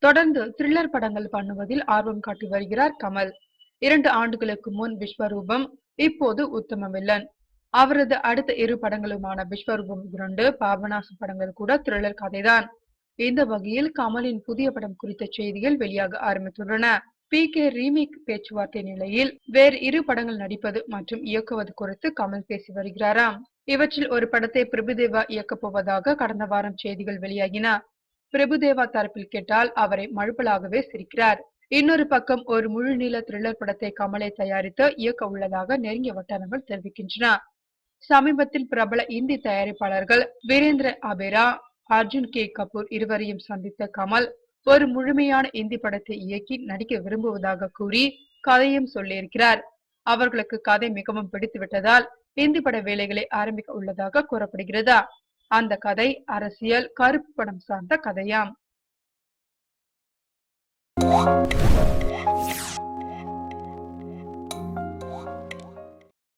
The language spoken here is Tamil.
தொடர்ந்து த்ரில்லர் படங்கள் பண்ணுவதில் ஆர்வம் காட்டி வருகிறார் கமல். 2 ஆண்டுகளுக்கு முன் விஸ்வரூபம், இப்போது உத்தம வில்லன். அவரது அடுத்த 2 படங்களுமான விஸ்வரூபம் 2, பாபநாசம் படங்கள் கூட த்ரில்லர் கதைதான். இந்த வகையில் கமலின் புதிய படம் குறித்த செய்திகள் வெளியாக ஆரம்பித்துள்ளன. PK ரீமேக் பேச்சுவார்த்தை நிலையில் வேறு 2 படங்கள் நடிப்பது மற்றும் இயக்குவது குறித்து கமல் பேசி வருகிறாராம். இவற்றில் ஒரு படத்தை பிரபுதேவா இயக்கப் போவதாக கடந்த வாரம் செய்திகள் வெளியாகின. பிரபுதேவா தரப்பில் கேட்டால் அவரை மழுப்பலாகவே சிரிக்கிறார். இன்னொரு பக்கம் ஒரு முழுநீள த்ரில்லர் படத்தை கமலை தயாரித்து இயக்க உள்ளதாக நெருங்கிய வட்டாரங்கள் தெரிவிக்கின்றன. சமீபத்தில் பிரபல இந்தி தயாரிப்பாளர்கள் வீரேந்திர அபேரா, அர்ஜுன் கே கபூர் இருவரையும் சந்தித்த கமல் ஒரு முழுமையான இந்தி படத்தை இயக்கி நடிக்க விரும்புவதாக கூறி கதையும் சொல்லியிருக்கிறார். அவர்களுக்கு கதை மிகவும் பிடித்துவிட்டதால் இந்தி பட வேலைகளை ஆரம்பிக்க உள்ளதாக கூறப்படுகிறது. அந்த கதை அரசியல், கருப்பு படம் சார்ந்த கதையாம்.